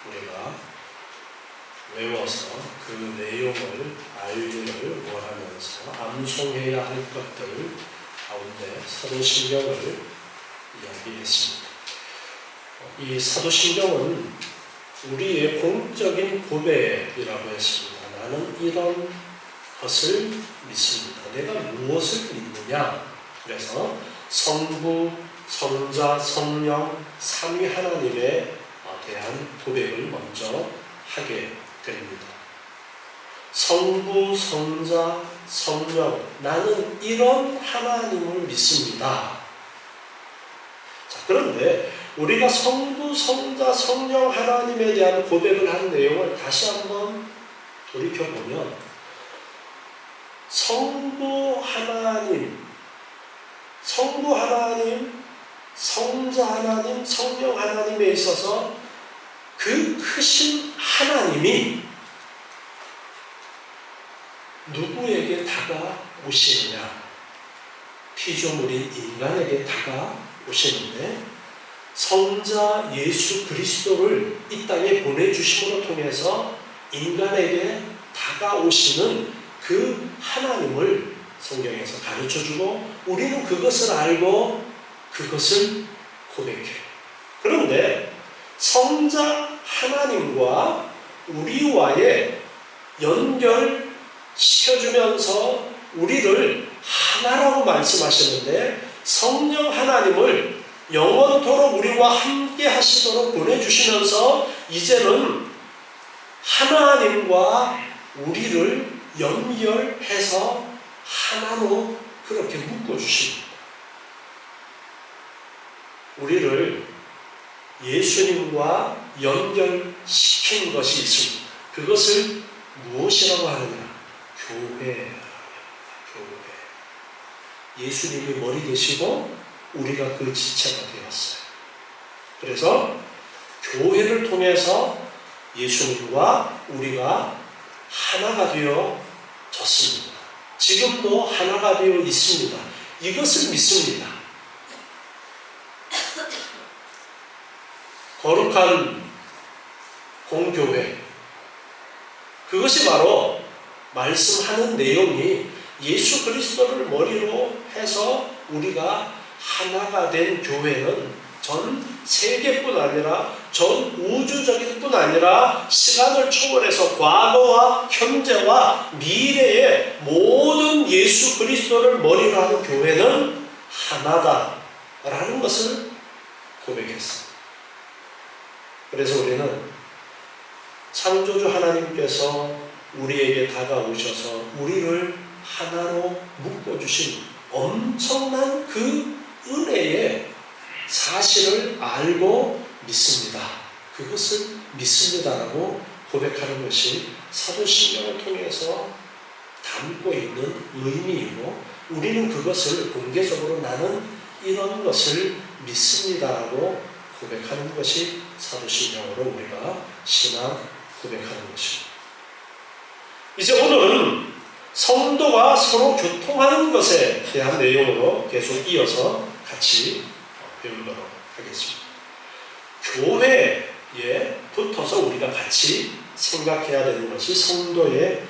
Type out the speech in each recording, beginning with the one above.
우리가 외워서 그 내용을 알기를 원하면서 암송해야 할 것들 가운데 사도신경을 이야기했습니다. 이 사도신경은 우리의 공적인 고백이라고 했습니다. 나는 이런 것을 믿습니다. 내가 무엇을 믿느냐? 그래서 성부, 성자, 성령, 삼위 하나님에 대한 고백을 먼저 하게 됩니다. 성부, 성자, 성령, 나는 이런 하나님을 믿습니다. 자, 그런데 우리가 성부, 성자, 성령 하나님에 대한 고백을 한 내용을 다시 한번 돌이켜보면 성부 하나님, 성자 하나님, 성령 하나님에 있어서 그 크신 하나님이 누구에게 다가오시느냐? 피조물인 인간에게 다가오시는데 성자 예수 그리스도를 이 땅에 보내주심으로 통해서 인간에게 다가오시는 그 하나님을 성경에서 가르쳐주고 우리는 그것을 알고 그것을 고백해요. 그런데 성자 하나님과 우리와의 연결시켜주면서 우리를 하나라고 말씀하시는데 성령 하나님을 영원토록 우리와 함께 하시도록 보내주시면서 이제는 하나님과 우리를 연결해서 하나로 그렇게 묶어주십니다. 우리를 예수님과 연결시킨 것이 있습니다. 그것을 무엇이라고 하느냐? 교회. 예수님이 머리 되시고 우리가 그 지체가 되었어요. 그래서 교회를 통해서 예수님과 우리가 하나가 되어졌습니다. 지금도 하나가 되어 있습니다. 이것을 믿습니다. 거룩한 공교회, 그것이 바로 말씀하는 내용이 예수 그리스도를 머리로 해서 우리가 하나가 된 교회는 전 세계뿐 아니라 전 우주적인 뿐 아니라 시간을 초월해서 과거와 현재와 미래의 모든 예수 그리스도를 머리로 하는 교회는 하나다라는 것을 고백했습니다. 그래서 우리는 창조주 하나님께서 우리에게 다가오셔서 우리를 하나로 묶어주신 엄청난 그 은혜의 사실을 알고 믿습니다. 그것을 믿습니다라고 고백하는 것이 사도신경을 통해서 담고 있는 의미이고 우리는 그것을 공개적으로 나는 이런 것을 믿습니다라고 고백하는 것이 사도신경으로 우리가 신앙 고백하는 것입니다. 이제 오늘은 성도가 서로 교통하는 것에 대한 내용으로 계속 이어서 같이 배우도록 하겠습니다. 교회에 붙어서 우리가 같이 생각해야 되는 것이 성도의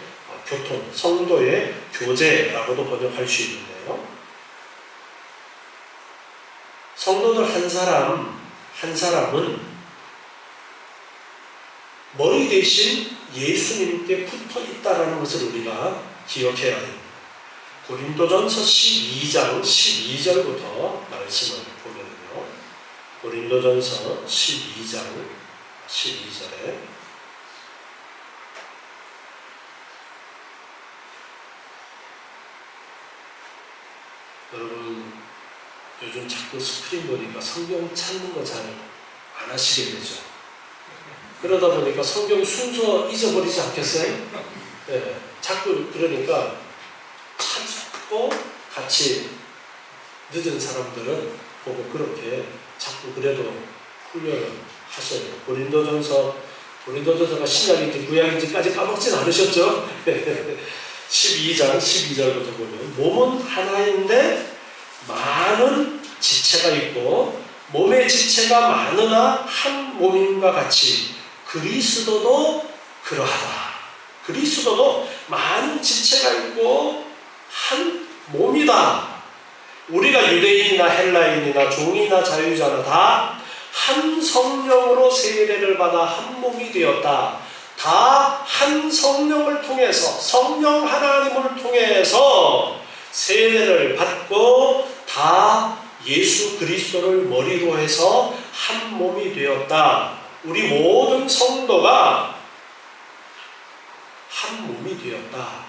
교통, 성도의 교제라고도 번역할 수 있는데요. 성도들 한 사람은 머리 대신 예수님께 붙어 있다는 것을 우리가 기억해야 됩니다. 고린도전서 12장 12절부터 말씀을 보면요. 고린도전서 12장 12절에 여러분 요즘 자꾸 스크린 보니까 성경 찾는 거 잘 안 하시게 되죠. 그러다 보니까 성경 순서 잊어버리지 않겠어요? 네, 자꾸 그러니까 찾고 같이 늦은 사람들은 보고 그렇게 자꾸 그래도 훈련을 하셔야 돼요. 고린도전서가 신약인지 구약인지까지 까먹진 않으셨죠? 12장 12절부터 보면 몸은 하나인데 많은 지체가 있고 몸의 지체가 많으나 한 몸임과 같이 그리스도도 그러하다. 그리스도도 많은 지체가 있고 한 몸이다. 우리가 유대인이나 헬라인이나 종이나 자유자나 다 한 성령으로 세례를 받아 한 몸이 되었다. 다 한 성령을 통해서, 성령 하나님을 통해서 세례를 받고 다 예수 그리스도를 머리로 해서 한 몸이 되었다. 우리 모든 성도가 한 몸이 되었다.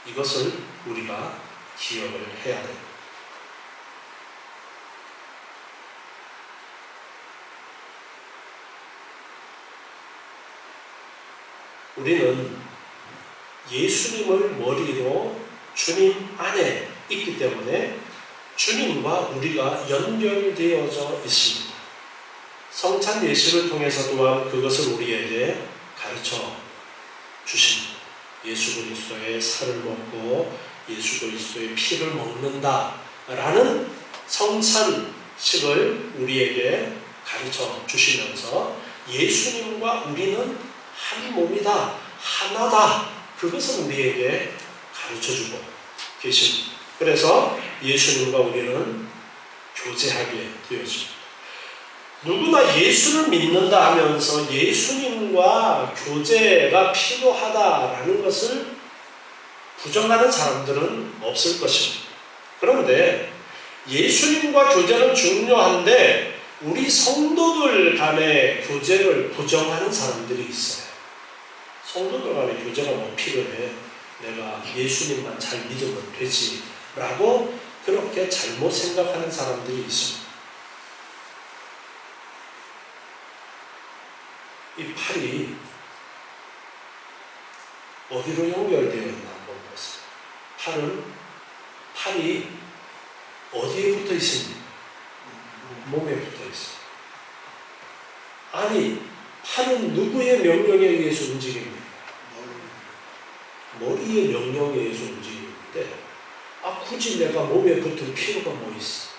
이것을 우리가 기억을 해야 됩니다. 우리는 예수님을 머리로 주님 안에 있기 때문에 주님과 우리가 연결되어져 있습니다. 성찬 예식을 통해서 또한 그것을 우리에게 가르쳐 주십니다. 예수 그리스도의 살을 먹고 예수 그리스도의 피를 먹는다 라는 성찬식을 우리에게 가르쳐 주시면서 예수님과 우리는 한 몸이다, 하나다, 그것을 우리에게 가르쳐주고 계십니다. 그래서 예수님과 우리는 교제하게 되어집니다. 누구나 예수를 믿는다 하면서 예수님과 교제가 필요하다라는 것을 부정하는 사람들은 없을 것입니다. 그런데 예수님과 교제는 중요한데 우리 성도들 간의 교제를 부정하는 사람들이 있어요. 성도들 간의 교제가 뭐 필요해? 내가 예수님만 잘 믿으면 되지 라고 그렇게 잘못 생각하는 사람들이 있습니다. 이 팔이 어디로 연결되어 있나 한번 보세요. 팔이 어디에 붙어 있습니까? 몸에 붙어 있어요. 아니, 팔은 누구의 명령에 의해서 움직입니까? 머리의 명령에 의해서 움직이는데 굳이 내가 몸에 붙을 필요가 뭐 있어?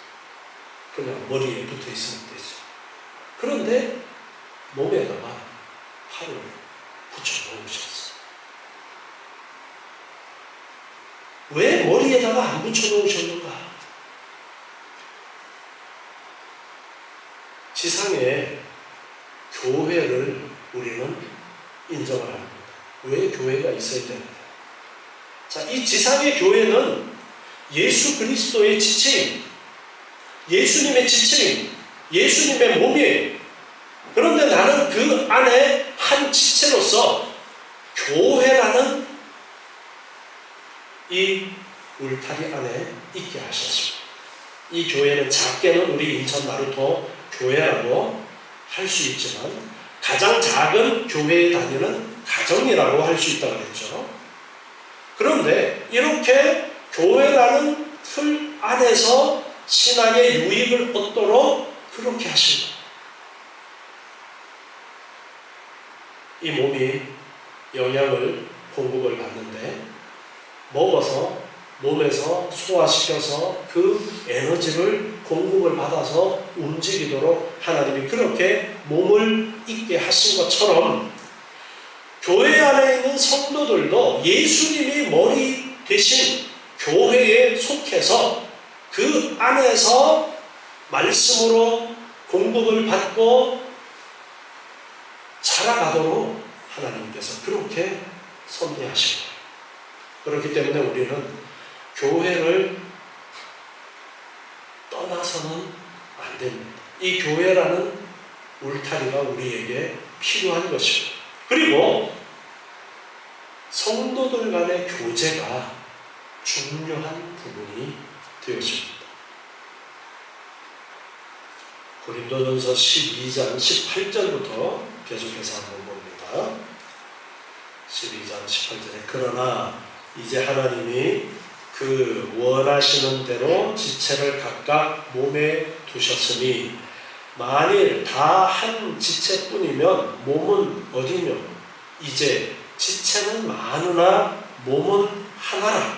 그냥 머리에 붙어 있으면 되지. 그런데 몸에다가 팔을 붙여 놓으셨어. 왜 머리에다가 안 붙여 놓으셨는가? 지상에 교회를 우리는 인정을 합니다. 왜 교회가 있어야 됩니다. 자, 이 지상의 교회는 예수 그리스도의 지체임, 예수님의 지체임, 예수님의 몸이에요. 그런데 나는 그 안에 한 지체로서 교회라는 이 울타리 안에 있게 하셨습니다. 이 교회는 작게는 우리 인천 나루터 교회라고 할 수 있지만 가장 작은 교회에 다니는 가정이라고 할 수 있다고 했죠. 그런데 이렇게 교회라는 틀 안에서 신앙의 유익을 얻도록 그렇게 하신 거예요. 이 몸이 영양을 공급을 받는데 먹어서 몸에서 소화시켜서 그 에너지를 공급을 받아서 움직이도록 하나님이 그렇게 몸을 있게 하신 것처럼 교회 안에 있는 성도들도 예수님이 머리 대신 교회에 속해서 그 안에서 말씀으로 공급을 받고 자라가도록 하나님께서 그렇게 섭리하신 거예요. 그렇기 때문에 우리는 교회를 떠나서는 안 됩니다. 이 교회라는 울타리가 우리에게 필요한 것입니다. 그리고 성도들 간의 교제가 중요한 부분이 되어집니다. 고린도전서 12장 18절부터 계속해서 한번 봅니다. 12장 18절에 그러나 이제 하나님이 그 원하시는 대로 지체를 각각 몸에 두셨으니 만일 다 한 지체뿐이면 몸은 어디며 이제 지체는 많으나 몸은 하나라.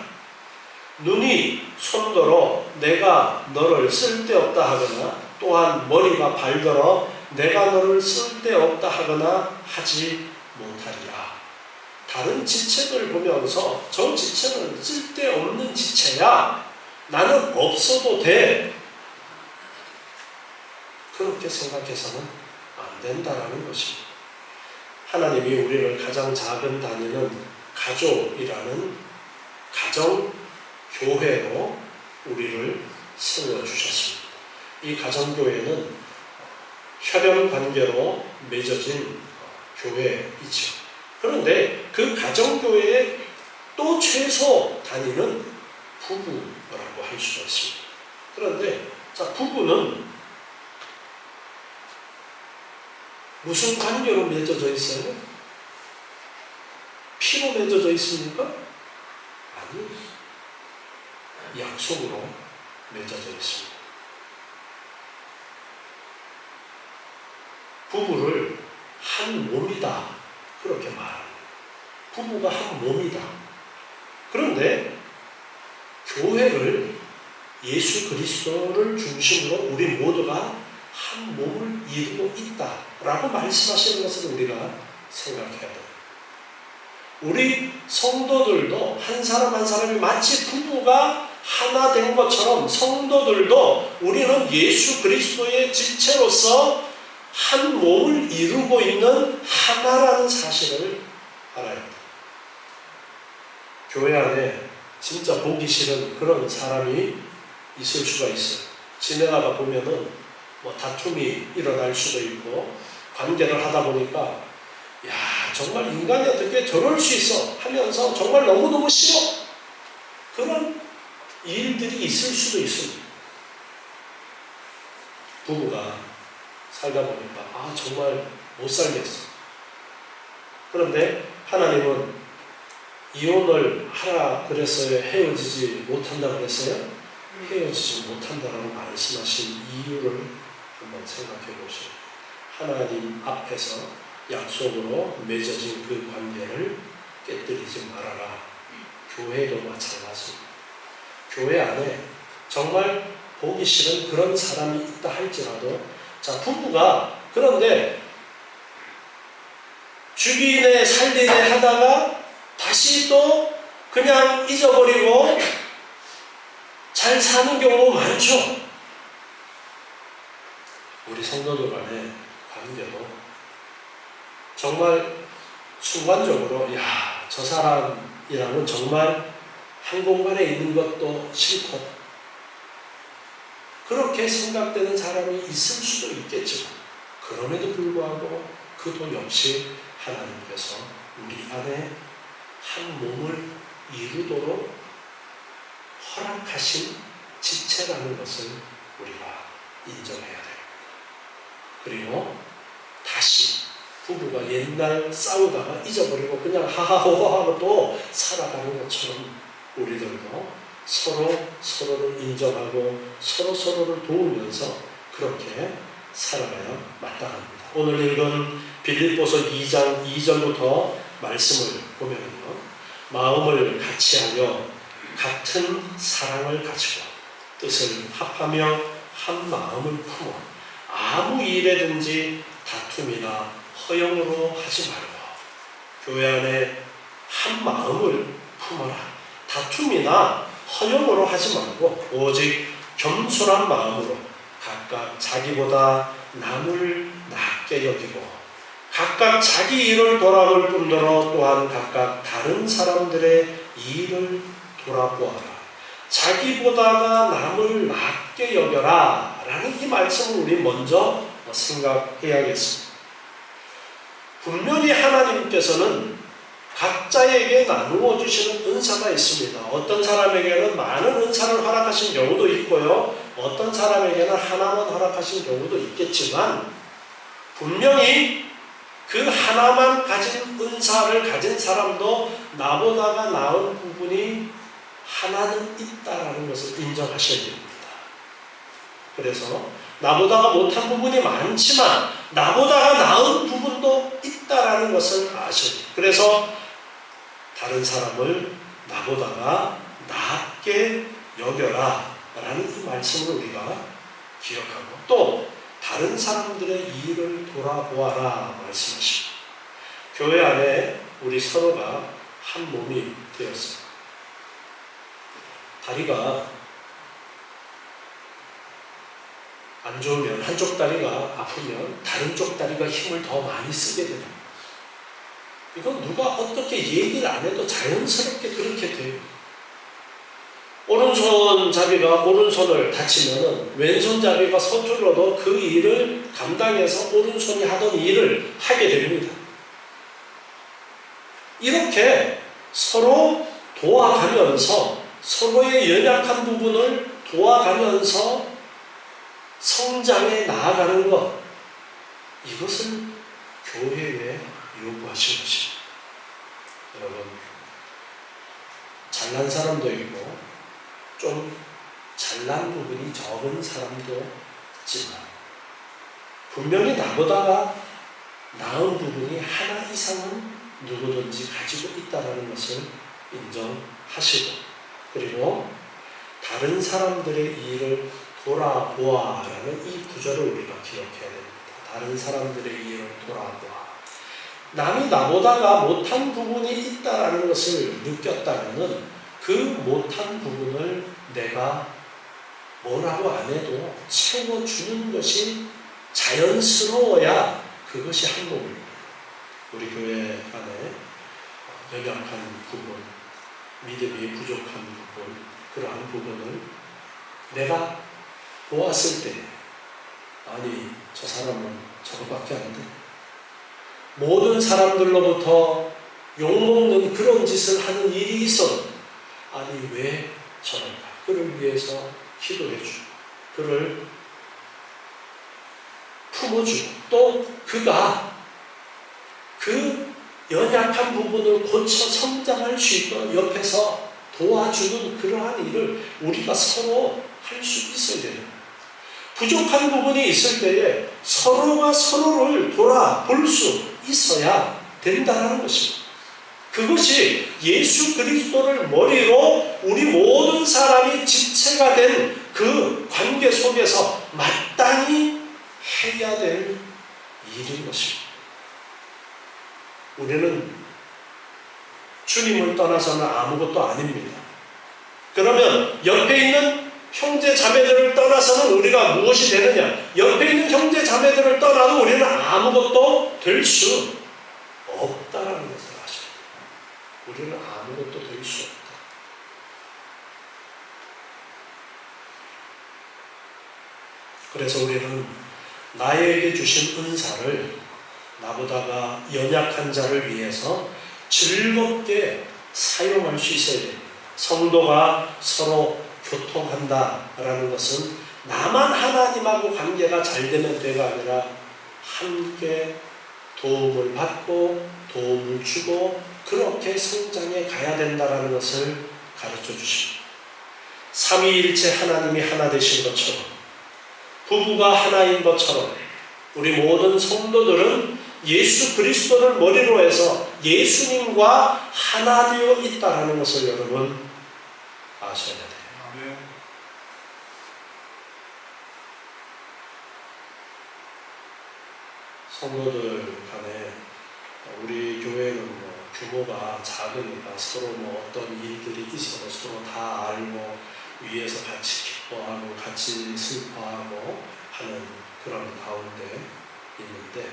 눈이 손더러 내가 너를 쓸데없다 하거나 또한 머리가 발더러 내가 너를 쓸데없다 하거나 하지 못하리라. 다른 지체들 보면서 저 지체는 쓸데없는 지체야. 나는 없어도 돼. 그렇게 생각해서는 안 된다라는 것입니다. 하나님이 우리를 가장 작은 단위는 가족이라는 가정교회로 우리를 세워주셨습니다. 이 가정교회는 혈연관계로 맺어진 교회이죠. 그런데 그 가정교회의 또 최소 단위는 부부라고 할 수가 있습니다. 그런데 부부는 무슨 관계로 맺어져 있어요? 피로 맺어져 있습니까? 아니, 약속으로 맺어져 있습니다. 부부를 한 몸이다, 그렇게 말합니다. 부부가 한 몸이다. 그런데 교회를, 예수 그리스도를 중심으로 우리 모두가 한 몸을 이루고 있다라고 말씀하시는 것을 우리가 생각해야 돼요. 우리 성도들도 한 사람 한 사람이 마치 부부가 하나 된 것처럼 성도들도 우리는 예수 그리스도의 지체로서 한 몸을 이루고 있는 하나라는 사실을 알아야 합니다. 교회 안에 진짜 보기 싫은 그런 사람이 있을 수가 있어요. 지내다가 보면은 다툼이 일어날 수도 있고, 관계를 하다 보니까 야, 정말 인간이 어떻게 저럴 수 있어 하면서 정말 너무너무 싫어, 그런 일들이 있을 수도 있습니다. 부부가 살다 보니까 정말 못 살겠어. 그런데 하나님은 이혼을 하라 그랬어요? 헤어지지 못한다 그랬어요? 헤어지지 못한다라고 말씀하신 이유를 한번 생각해 보시죠. 하나님 앞에서 약속으로 맺어진 그 관계를 깨뜨리지 말아라. 교회도 마찬가지입니다. 교회 안에 정말 보기 싫은 그런 사람이 있다 할지라도, 부부가 그런데 주기네 살리네 하다가 다시 또 그냥 잊어버리고 잘 사는 경우 많죠. 우리 성도들 간의 관계도 정말 순간적으로 저 사람이랑은 정말 한 공간에 있는 것도 싫고, 그렇게 생각되는 사람이 있을 수도 있겠지만, 그럼에도 불구하고 그도 역시 하나님께서 우리 안에 한 몸을 이루도록 허락하신 지체라는 것을 우리가 인정해야 돼요. 그리고 다시 부부가 옛날 싸우다가 잊어버리고 그냥 하하호호하고 또 살아가는 것처럼 우리들도 서로 서로를 인정하고 서로 서로를 도우면서 그렇게 살아가야 마땅합니다. 오늘 읽은 빌립보서 2장 2절부터 말씀을 보면요, 마음을 같이하여 같은 사랑을 가지고 뜻을 합하며 한 마음을 품어 아무 일에든지 다툼이나 허영으로 하지 말고 교회 안에 한 마음을 품어라. 다툼이나 허영으로 하지 말고 오직 겸손한 마음으로 각각 자기보다 남을 낮게 여기고 각각 자기 일을 돌아볼 뿐더러 또한 각각 다른 사람들의 일을 돌아보아라. 자기보다가 남을 낮게 여겨라 라는 이 말씀을 우리 먼저 생각해야겠습니다. 분명히 하나님께서는 각자에게 나누어 주시는 은사가 있습니다. 어떤 사람에게는 많은 은사를 허락하신 경우도 있고요, 어떤 사람에게는 하나만 허락하신 경우도 있겠지만, 분명히 그 하나만 가진 은사를 가진 사람도 나보다가 나은 부분이 하나는 있다라는 것을 인정하셔야 됩니다. 그래서 나보다가 못한 부분이 많지만 나보다가 나은 부분도 있다라는 것을 아셔야 돼요. 그래서 다른 사람을 나보다가 낮게 여겨라 라는 이 말씀을 우리가 기억하고, 또 다른 사람들의 일을 돌아보아라 말씀하십니다. 교회 안에 우리 서로가 한 몸이 되었습니다. 다리가 안 좋으면, 한쪽 다리가 아프면 다른 쪽 다리가 힘을 더 많이 쓰게 됩니다. 이건 누가 어떻게 얘기를 안 해도 자연스럽게 그렇게 돼요. 오른손잡이가 오른손을 다치면 왼손잡이가 서툴러도 그 일을 감당해서 오른손이 하던 일을 하게 됩니다. 이렇게 서로 도와가면서 서로의 연약한 부분을 도와가면서 성장해 나아가는 것, 이것을 교회에 요구하신 것입니다. 여러분, 잘난 사람도 있고 좀 잘난 부분이 적은 사람도 있지만 분명히 나보다가 나은 부분이 하나 이상은 누구든지 가지고 있다는 것을 인정하시고, 그리고 다른 사람들의 일을 돌아보아라는 이 구절을 우리가 기억해야 됩니다. 다른 사람들의 일을 돌아보아. 남이 나보다가 못한 부분이 있다는 것을 느꼈다면 그 못한 부분을 내가 뭐라고 안 해도 채워주는 것이 자연스러워야 그것이 한 몸입니다. 우리 교회 안에 연약한 부분, 믿음이 부족한 부분, 그러한 부분을 내가 보았을 때, 아니 저 사람은 저거밖에 안 돼. 모든 사람들로부터 욕먹는 그런 짓을 하는 일이 있어도 아니 왜 저럴까? 그를 위해서 기도해주고 그를 품어주고 또 그가 그 연약한 부분을 고쳐 성장할 수 있도록 옆에서 도와주는 그러한 일을 우리가 서로 할 수 있어야 됩니다. 부족한 부분이 있을 때에 서로가 서로를 돌아볼 수 있어야 된다는 것입니다. 그것이 예수 그리스도를 머리로 우리 모든 사람이 지체가 된 그 관계 속에서 마땅히 해야 될 일인 것입니다. 우리는 주님을 떠나서는 아무것도 아닙니다. 그러면 옆에 있는 형제 자매들을 떠나서는 우리가 무엇이 되느냐? 옆에 있는 형제 자매들을 떠나도 우리는 아무것도 될 수 없다라는 것을 아셔야 돼요. 우리는 아무것도 될 수 없다. 그래서 우리는 나에게 주신 은사를 나보다가 연약한 자를 위해서 즐겁게 사용할 수 있어야 됩니다. 성도가 서로 교통한다라는 것은 나만 하나님하고 관계가 잘 되는 때가 아니라 함께 도움을 받고 도움을 주고 그렇게 성장해 가야 된다라는 것을 가르쳐 주십니다. 삼위일체 하나님이 하나 되신 것처럼 부부가 하나인 것처럼 우리 모든 성도들은 예수 그리스도를 머리로 해서 예수님과 하나 되어 있다는 것을 여러분 아셔야 돼요. 아멘. 성도들 간에 우리 교회는 규모가 작으니까 서로 어떤 일들이 있어도 서로 다 알고 위에서 같이 기뻐하고 같이 슬퍼하고 하는 그런 가운데 있는데,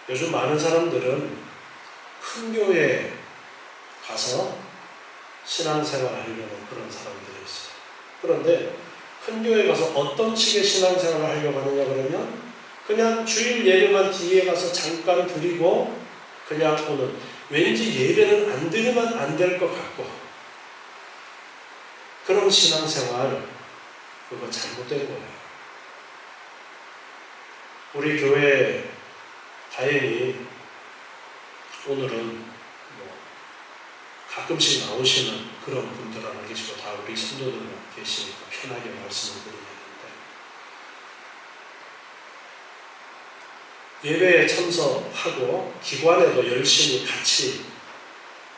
요즘 많은 사람들은 큰 교회에 가서 신앙생활을 하려는 그런 사람들이 있어요. 그런데 큰 교회에 가서 어떤 식의 신앙생활을 하려고 하느냐 그러면 그냥 주일 예배만 뒤에 가서 잠깐 드리고 그냥 오는, 왠지 예배는 안 드리면 안 될 것 같고 그런 신앙생활, 그거 잘못된 거예요. 우리 교회 다행히 오늘은 가끔씩 나오시는 그런 분들은 안 계시고 다 우리 성도들만 계시니까 편하게 말씀을 드리겠는데, 예배에 참석하고 기관에도 열심히 같이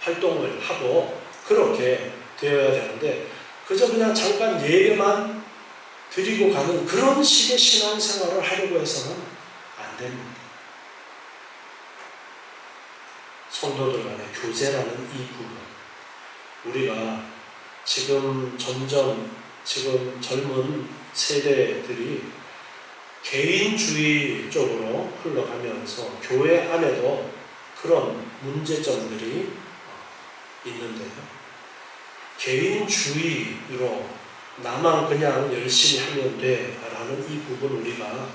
활동을 하고 그렇게 되어야 되는데 그저 그냥 잠깐 예배만 드리고 가는 그런 식의 신앙생활을 하려고 해서는 안 됩니다. 성도들 간의 교제라는 이 부분, 우리가 지금 점점 젊은 세대들이 개인주의 쪽으로 흘러가면서 교회 안에도 그런 문제점들이 있는데요. 개인주의로 나만 그냥 열심히 하면 돼 라는 이 부분 우리가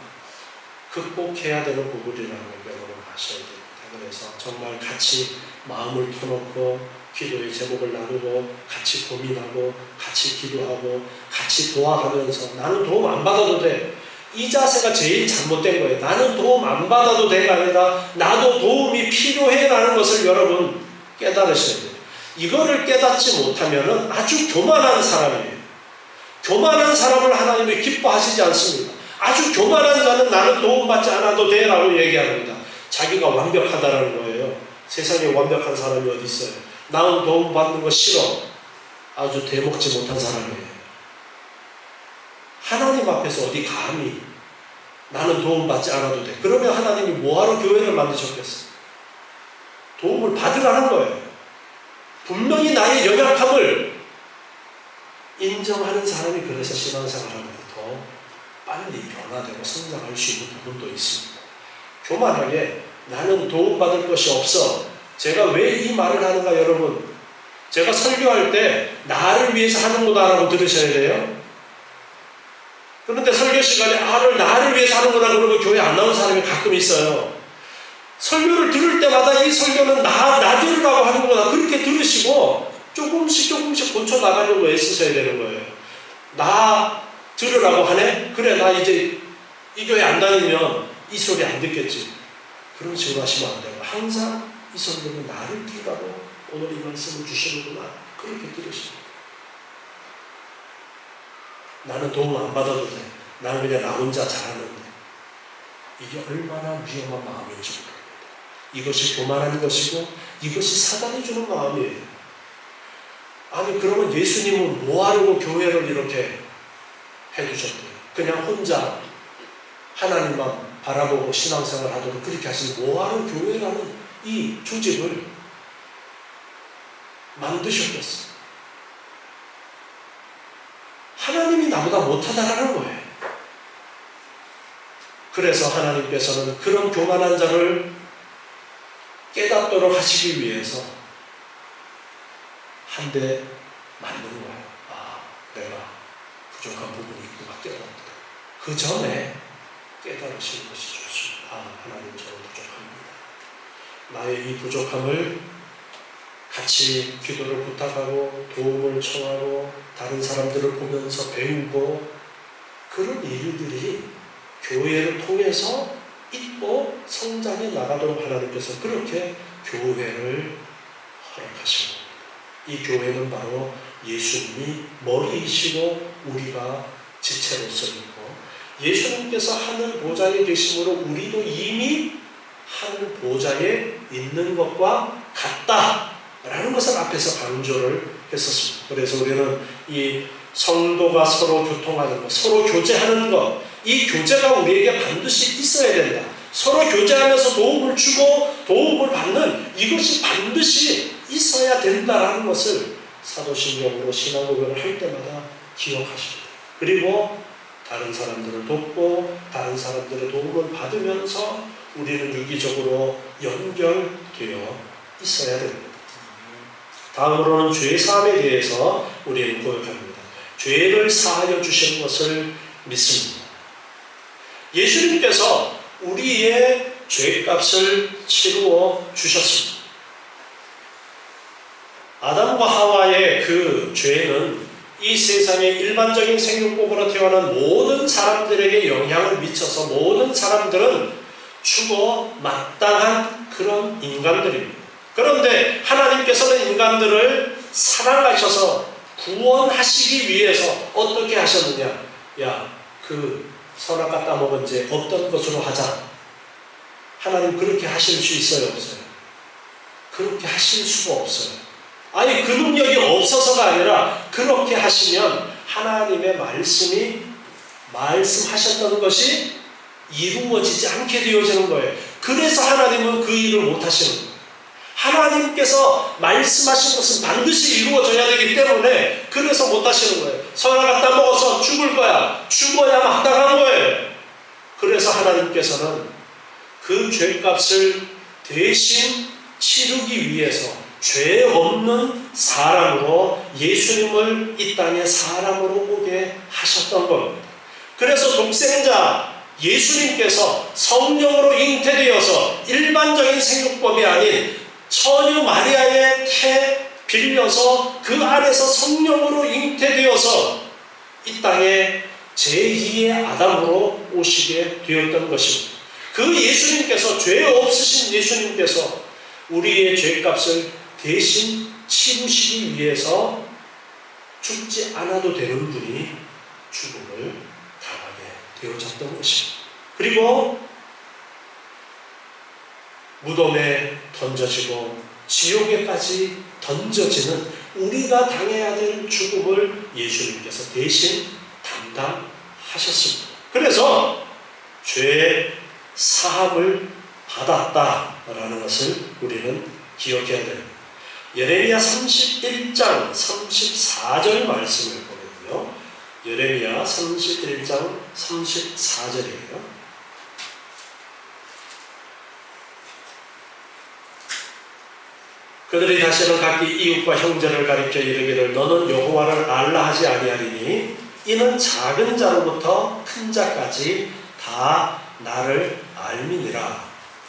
극복해야 되는 부분이라는 걸 여러분 아셔야 됩니다. 그래서 정말 같이 마음을 터놓고 기도의 제목을 나누고 같이 고민하고 같이 기도하고 같이 도와가면서 나는 도움 안 받아도 돼. 이 자세가 제일 잘못된 거예요. 나는 도움 안 받아도 돼가 아니라 나도 도움이 필요해 라는 것을 여러분 깨달으셔야 돼요. 이거를 깨닫지 못하면 아주 교만한 사람이에요. 교만한 사람을 하나님이 기뻐하시지 않습니다. 아주 교만한 자는 나는 도움받지 않아도 돼 라고 얘기합니다. 자기가 완벽하다라는 거예요. 세상에 완벽한 사람이 어디 있어요. 나는 도움받는 거 싫어. 아주 대먹지 못한 사람이에요. 하나님 앞에서 어디 감히 나는 도움받지 않아도 돼. 그러면 하나님이 뭐하러 교회를 만드셨겠어요? 도움을 받으라는 거예요. 분명히 나의 연약함을 인정하는 사람이 그래서 신앙생활하면서 더 빨리 변화되고 성장할 수 있는 부분도 있습니다. 교만하게 나는 도움받을 것이 없어. 제가 왜 이 말을 하는가 여러분. 제가 설교할 때 나를 위해서 하는구나라고 들으셔야 돼요. 그런데 설교 시간에 나를 위해서 하는구나 그러고 교회 안 나오는 사람이 가끔 있어요. 설교를 들을 때마다 이 설교는 나 들으라고 하는구나 그렇게 들으시고 조금씩 고쳐 나가려고 애쓰셔야 되는 거예요. 나 들으라고 하네? 그래 나 이제 이 교회 안 다니면 이 소리 안 듣겠지. 그런 식으로 하시면 안 돼요. 항상 이 설교는 나를 들으라고 오늘 이 말씀을 주시는구나 그렇게 들으시고 나는 도움 안 받아도 돼. 나는 그냥 나 혼자 잘하는데. 이게 얼마나 위험한 마음인지 모릅니다. 이것이 교만한 것이고 이것이 사단이 주는 마음이에요. 아니 그러면 예수님은 뭐하려고 교회를 이렇게 해두셨대요? 그냥 혼자 하나님만 바라보고 신앙생활 하도록 그렇게 하시면 뭐하러 교회라는 이 조직을 만드셨겠어요? 하나님이 나보다 못하다라는 거예요. 그래서 하나님께서는 그런 교만한 자를 깨닫도록 하시기 위해서 한 대 만든 거예요. 내가 부족한 부분이 있구나 깨닫더라. 그 전에 깨달으시는 것이 좋습니다. 하나님 저는 부족합니다. 나의 이 부족함을 같이 기도를 부탁하고 도움을 청하고 다른 사람들을 보면서 배우고 그런 일들이 교회를 통해서 있고 성장해 나가도록 하나님께서 그렇게 교회를 허락하십니다. 이 교회는 바로 예수님이 머리이시고 우리가 지체로서 있고 예수님께서 하늘 보좌에 계심으로 우리도 이미 하늘 보좌에 있는 것과 같다라는 것을 앞에서 강조를 했었습니다. 그래서 우리는 이 성도가 서로 교통하는 것, 서로 교제하는 것, 이 교제가 우리에게 반드시 있어야 된다. 서로 교제하면서 도움을 주고 도움을 받는 이것이 반드시 있어야 된다라는 것을 사도신경으로 신앙고백을 할 때마다 기억하십니다. 그리고 다른 사람들을 돕고 다른 사람들의 도움을 받으면서 우리는 유기적으로 연결되어 있어야 됩니다. 다음으로는 죄사함에 대해서 우리는 고백합니다. 죄를 사하여 주시는 것을 믿습니다. 예수님께서 우리의 죄값을 치루어 주셨습니다. 아담과 하와의 그 죄는 이 세상의 일반적인 생육복으로 태어난 모든 사람들에게 영향을 미쳐서 모든 사람들은 죽어 마땅한 그런 인간들입니다. 그런데 하나님께서는 인간들을 사랑하셔서 구원하시기 위해서 어떻게 하셨느냐? 그 선악과 따먹은 죄 없던 것으로 하자. 하나님 그렇게 하실 수 있어요? 없어요? 그렇게 하실 수가 없어요. 아니 그 능력이 없어서가 아니라 그렇게 하시면 하나님의 말씀하셨던 것이 이루어지지 않게 되어지는 거예요. 그래서 하나님은 그 일을 못 하시는 거예요. 하나님께서 말씀하신 것은 반드시 이루어져야 되기 때문에 그래서 못하시는 거예요. 선악 갖다 먹어서 죽을 거야. 죽어야 마땅한 거예요. 그래서 하나님께서는 그 죄값을 대신 치르기 위해서 죄 없는 사람으로 예수님을 이 땅에 사람으로 오게 하셨던 겁니다. 그래서 독생자 예수님께서 성령으로 잉태되어서 일반적인 생육법이 아닌 처녀 마리아의 태 빌려서 그 안에서 성령으로 잉태되어서 이 땅에 제2의 아담으로 오시게 되었던 것입니다. 그 예수님께서, 죄 없으신 예수님께서 우리의 죄값을 대신 치르시기 위해서 죽지 않아도 되는 분이 죽음을 당하게 되어졌던 것입니다. 그리고 무덤에 던져지고 지옥에까지 던져지는 우리가 당해야 될 죽음을 예수님께서 대신 담당하셨습니다. 그래서 죄 사함을 받았다라는 것을 우리는 기억해야 됩니다. 예레미야 31장 34절 말씀을 보면요. 예레미야 31장 34절이에요. 그들이 다시는 각기 이웃과 형제를 가리켜 이르기를 너는 여호와를 알라 하지 아니하리니 이는 작은 자로부터 큰 자까지 다 나를 알미니라.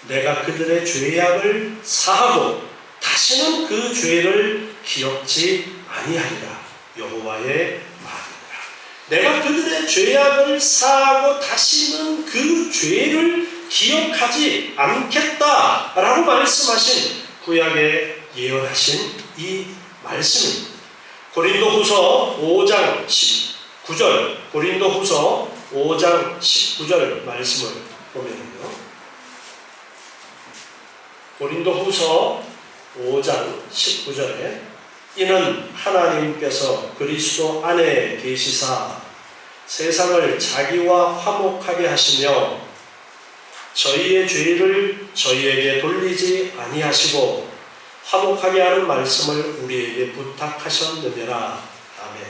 내가 그들의 죄악을 사하고 다시는 그 죄를 기억지 아니하리라. 여호와의 말이니라. 내가 그들의 죄악을 사하고 다시는 그 죄를 기억하지 않겠다라고 말씀하신 구약의 예언하신 이 말씀입니다. 고린도후서 5장 19절, 고린도후서 5장 19절 말씀을 보면요. 고린도후서 5장 19절에 이는 하나님께서 그리스도 안에 계시사 세상을 자기와 화목하게 하시며 저희의 죄를 저희에게 돌리지 아니하시고 화목하게 하는 말씀을 우리에게 부탁하셨느니라. 아멘.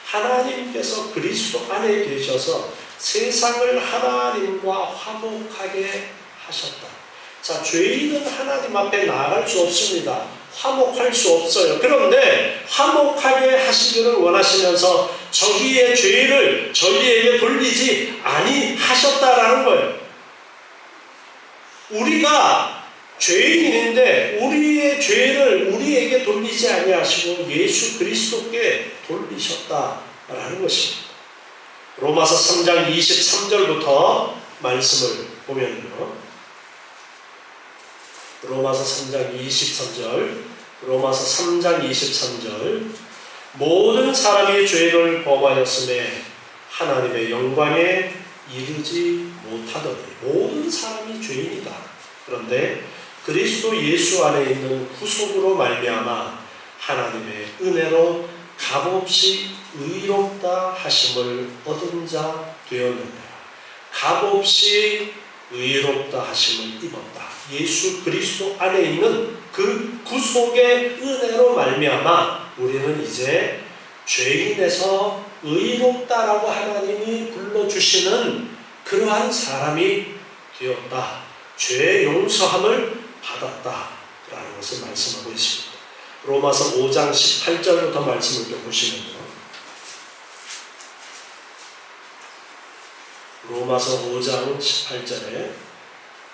하나님께서 그리스도 안에 계셔서 세상을 하나님과 화목하게 하셨다. 자, 죄인은 하나님 앞에 나아갈 수 없습니다. 화목할 수 없어요. 그런데 화목하게 하시기를 원하시면서 저희의 죄를 저희에게 돌리지 아니하셨다라는 거예요. 우리가 죄인인데 우리의 죄를 우리에게 돌리지 아니하시고 예수 그리스도께 돌리셨다라는 것입니다. 로마서 3장 23절부터 말씀을 보면요. 로마서 3장 23절, 로마서 3장 23절 모든 사람이 죄를 범하였음에 하나님의 영광에 이르지 못하더니 모든 사람이 죄인이다. 그런데 그리스도 예수 안에 있는 구속으로 말미암아 하나님의 은혜로 값없이 의롭다 하심을 얻은 자 되었느니라. 값없이 의롭다 하심을 입었다. 예수 그리스도 안에 있는 그 구속의 은혜로 말미암아 우리는 이제 죄인에서 의롭다라고 하나님이 불러주시는 그러한 사람이 되었다. 죄 용서함을 받았다라는 것을 말씀하고 있습니다. 로마서 5장 18절부터 말씀을 좀 보시면요. 로마서 5장 18절에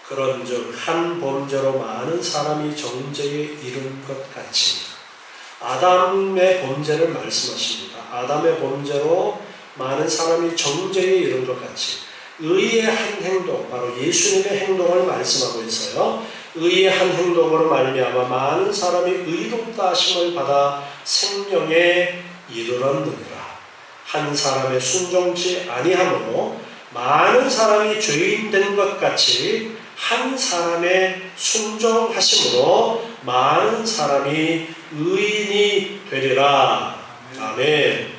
그런즉 한 범죄로 많은 사람이 정죄에 이른 것 같이 아담의 범죄를 말씀하십니다. 아담의 범죄로 많은 사람이 정죄에 이른 것 같이 의의 한 행동, 바로 예수님의 행동을 말씀하고 있어요. 의의 한 행동으로 말미암아 많은 사람이 의롭다 하심을 받아 생명에 이르렀느니라. 한 사람의 순종치 아니함으로 많은 사람이 죄인 된 것 같이 한 사람의 순종하심으로 많은 사람이 의인이 되리라. 아멘.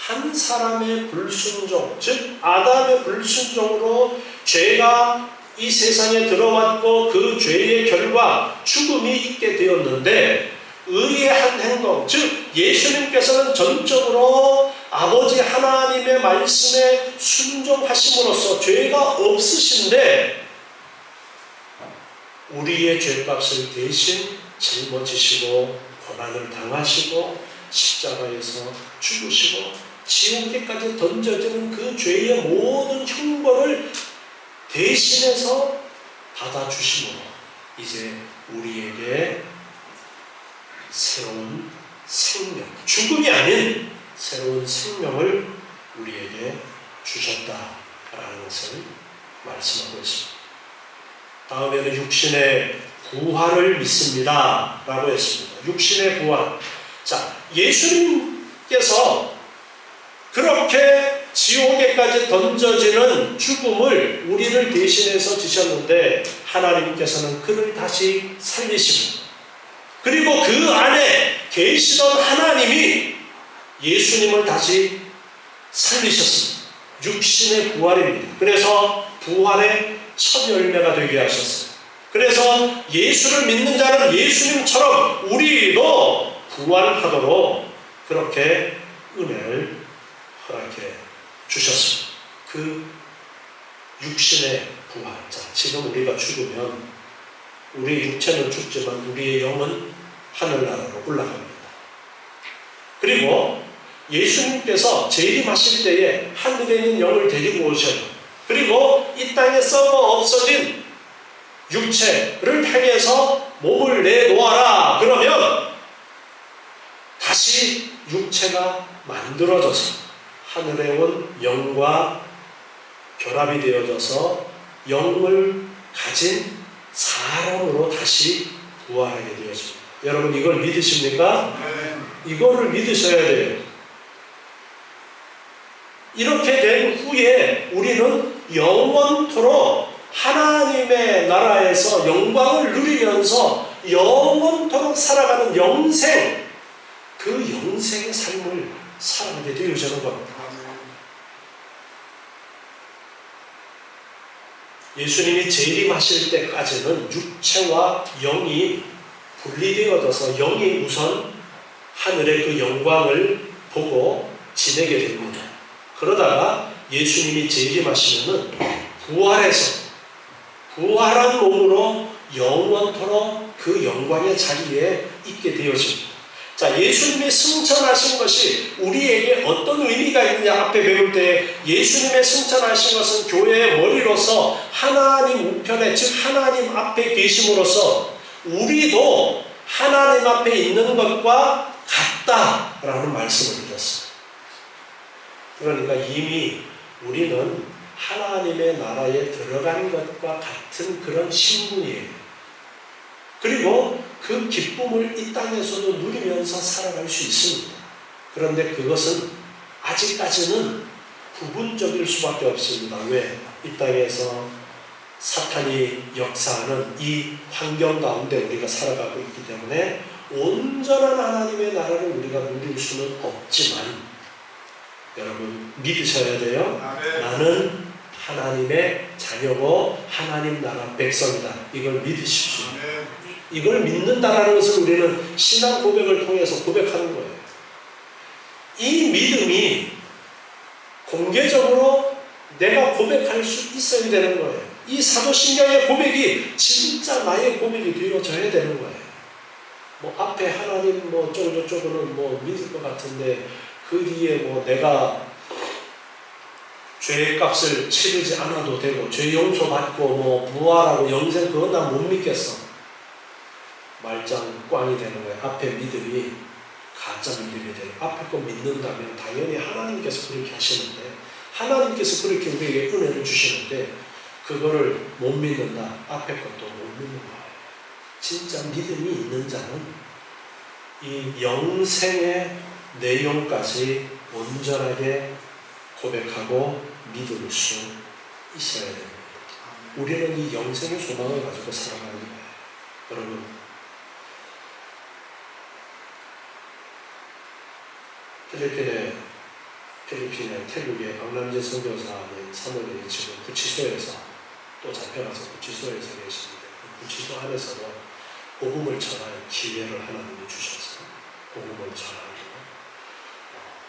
한 사람의 불순종, 즉 아담의 불순종으로 죄가 이 세상에 들어왔고 그 죄의 결과 죽음이 있게 되었는데 의의 한 행동, 즉 예수님께서는 전적으로 아버지 하나님의 말씀에 순종하심으로써 죄가 없으신데 우리의 죄값을 대신 짊어지시고 고난을 당하시고 십자가에서 죽으시고 지옥에까지 던져지는 그 죄의 모든 형벌을 대신해서 받아주심으로 이제 우리에게 새로운 생명, 죽음이 아닌 새로운 생명을 우리에게 주셨다라는 것을 말씀하고 있습니다. 다음에는 육신의 부활을 믿습니다 라고 했습니다. 육신의 부활. 자, 예수님께서 그렇게 지옥에까지 던져지는 죽음을 우리를 대신해서 지셨는데 하나님께서는 그를 다시 살리십니다. 그리고 그 안에 계시던 하나님이 예수님을 다시 살리셨습니다. 육신의 부활입니다. 그래서 부활의 첫 열매가 되게 하셨어요. 그래서 예수를 믿는 자는 예수님처럼 우리도 부활하도록 그렇게 은혜를 허락해 주셨습니다. 그 육신의 부활. 자, 지금 우리가 죽으면 우리 육체는 죽지만 우리의 영은 하늘나라로 올라갑니다. 그리고 예수님께서 재림하실 때에 하늘에 있는 영을 데리고 오셔요. 그리고 이 땅에 썩어 없어진 육체를 향해서 몸을 내놓아라. 그러면 다시 육체가 만들어져서 하늘에 온 영과 결합이 되어져서 영을 가진 사람으로 다시 부활하게 되어집니다. 여러분 이걸 믿으십니까? 이거를 믿으셔야 돼요. 이렇게 된 후에 우리는 영원토록 하나님의 나라에서 영광을 누리면서 영원토록 살아가는 영생, 그 영생의 삶을 살아가게 되어지는 겁니다. 예수님이 재림하실 때까지는 육체와 영이 분리되어져서 영이 우선 하늘의 그 영광을 보고 지내게 됩니다. 그러다가 예수님이 재림하시면은 부활해서 부활한 몸으로 영원토록 그 영광의 자리에 있게 되어집니다. 자, 예수님이 승천하신 것이 우리에게 어떤 의미가 있느냐 앞에 배울 때 예수님의 승천하신 것은 교회의 머리로서 하나님 우편에 즉 하나님 앞에 계심으로써 우리도 하나님 앞에 있는 것과 같다라는 말씀을 드렸어요. 그러니까 이미 우리는 하나님의 나라에 들어간 것과 같은 그런 신분이에요. 그리고 그 기쁨을 이 땅에서도 누리면서 살아갈 수 있습니다. 그런데 그것은 아직까지는 부분적일 수밖에 없습니다. 왜? 이 땅에서 사탄이 역사하는 이 환경 가운데 우리가 살아가고 있기 때문에 온전한 하나님의 나라를 우리가 누릴 수는 없지만 여러분 믿으셔야 돼요. 나는 하나님의 자녀고 하나님 나라 백성이다. 이걸 믿으십시오. 이걸 믿는다라는 것을 우리는 신앙 고백을 통해서 고백하는 거예요. 이 믿음이 공개적으로 내가 고백할 수 있어야 되는 거예요. 이 사도신경의 고백이 진짜 나의 고백이 되어져야 되는 거예요. 뭐 앞에 하나님 뭐 저쪽은 뭐 믿을 것 같은데 그 뒤에 뭐 내가 죄의 값을 치르지 않아도 되고 죄 용서 받고 뭐 부활하고 영생 그건 난 못 믿겠어. 말짱 꽝이 되는 거예요. 앞에 믿음이 가짜 믿음이 돼요. 앞에 거 믿는다면 당연히 하나님께서 그렇게 하시는데 하나님께서 그렇게 우리에게 은혜를 주시는데 그거를 못 믿는다. 앞에 것도 못 믿는 거예요. 진짜 믿음이 있는 자는 이 영생의 내용까지 온전하게 고백하고 믿을 수 있어야 됩니다. 우리는 이 영생의 소망을 가지고 살아가는 거예요. 여러분 필리핀의 태국의 박남재 선교사님 사모님이 지금 구치소에서 또 잡혀가서 구치소에서 계시는데 그 구치소 안에서도 복음을 전할 기회를 하나님이 주셔서 복음을 전하고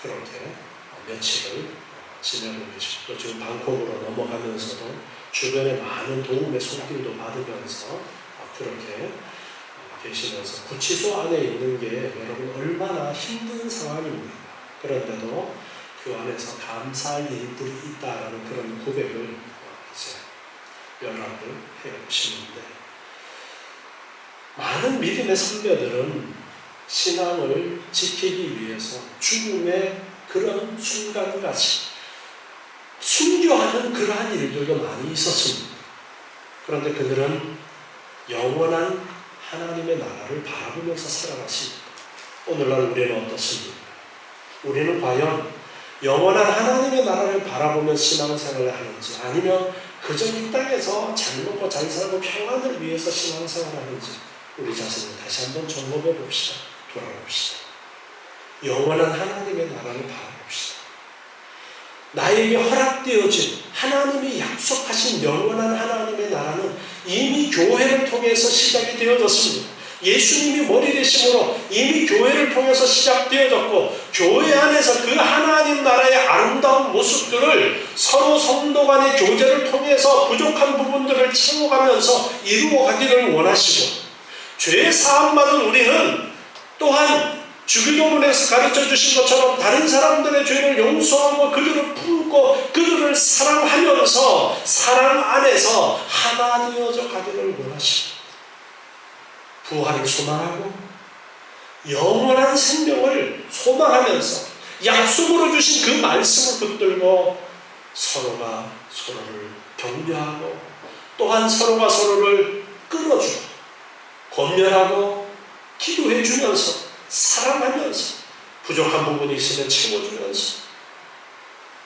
그렇게 며칠을 지내고 계시고 또 지금 방콕으로 넘어가면서도 주변에 많은 도움의 손길도 받으면서 그렇게 계시면서 구치소 안에 있는 게 여러분 얼마나 힘든 상황입니다. 그런데도 그 안에서 감사할 일들이 있다라는 그런 고백을 이제 연락을 해오시는데 많은 믿음의 선배들은 신앙을 지키기 위해서 죽음의 그런 순간까지 순교하는 그러한 일들도 많이 있었습니다. 그런데 그들은 영원한 하나님의 나라를 바라보면서 살아갔습니다. 오늘날 우리는 어떻습니까? 우리는 과연 영원한 하나님의 나라를 바라보며 신앙생활을 하는지 아니면 그저 이 땅에서 잘 먹고 잘 살고 평안을 위해서 신앙생활을 하는지 우리 자신을 다시 한번 점검해 봅시다. 돌아봅시다. 영원한 하나님의 나라를 바라봅시다. 나에게 허락되어진 하나님이 약속하신 영원한 하나님의 나라는 이미 교회를 통해서 시작이 되어졌습니다. 예수님이 머리 되심으로 이미 교회를 통해서 시작되어졌고 교회 안에서 그 하나님 나라의 아름다운 모습들을 서로 성도 간의 교제를 통해서 부족한 부분들을 채워가면서 이루어가기를 원하시고 죄 사함받은 우리는 또한 주기도문에서 가르쳐 주신 것처럼 다른 사람들의 죄를 용서하고 그들을 품고 그들을 사랑하면서 사랑 안에서 하나 되어져 가기를 원하십니다. 부활을 소망하고 영원한 생명을 소망하면서 약속으로 주신 그 말씀을 붙들고 서로가 서로를 격려하고 또한 서로가 서로를 끌어주고 권면하고 기도해 주면서 사랑하면서 부족한 부분이 있으면 채워주면서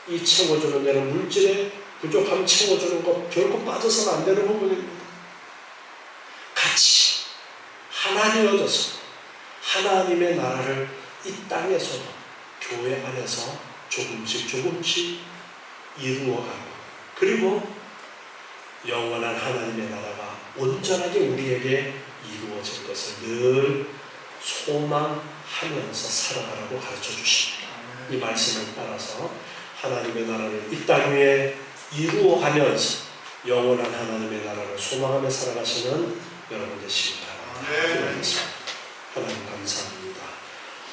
이 채워주는 데는 물질의 부족함 채워주는 것 결코 빠져서는 안 되는 부분입니다. 같이 하나 되어져서 하나님의 나라를 이 땅에서도 교회 안에서 조금씩 이루어가고 그리고 영원한 하나님의 나라가 온전하게 우리에게 이루어질 것을 늘 소망하면서 살아가라고 가르쳐 주십니다. 이 말씀을 따라서 하나님의 나라를 이 땅 위에 이루어가면서 영원한 하나님의 나라를 소망하며 살아가시는 여러분 되시기 바랍니다. 하나님 감사합니다.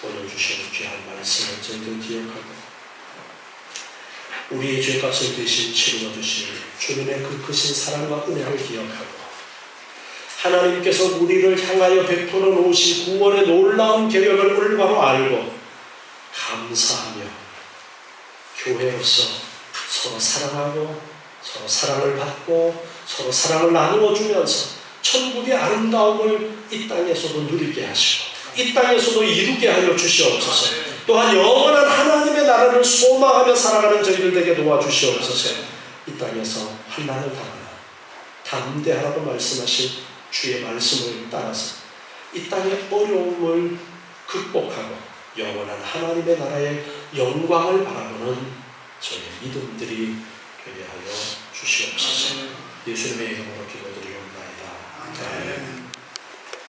오늘 주신 귀한 말씀을 저희들 기억하고 우리의 죄값을 대신 치루어 주실 주님의 그 크신 사랑과 은혜를 기억하고 하나님께서 우리를 향하여 베풀어 놓으신 구원의 놀라운 계획을 올바로 알고 감사하며 교회로서 서로 사랑하고 서로 사랑을 받고 서로 사랑을 나누어 주면서 천국의 아름다움을 이 땅에서도 누리게 하시고 이 땅에서도 이루게 하여 주시옵소서. 또한 영원한 하나님의 나라를 소망하며 살아가는 저희들 되게 도와주시옵소서. 이 땅에서 환난을 당하나 담대하라고 말씀하신 주의 말씀을 따라서 이 땅의 어려움을 극복하고 영원한 하나님의 나라의 영광을 바라보는 저의 믿음들이 되게 하여 주시옵소서. 예수님의 이름으로 기도드리옵나이다. 아멘.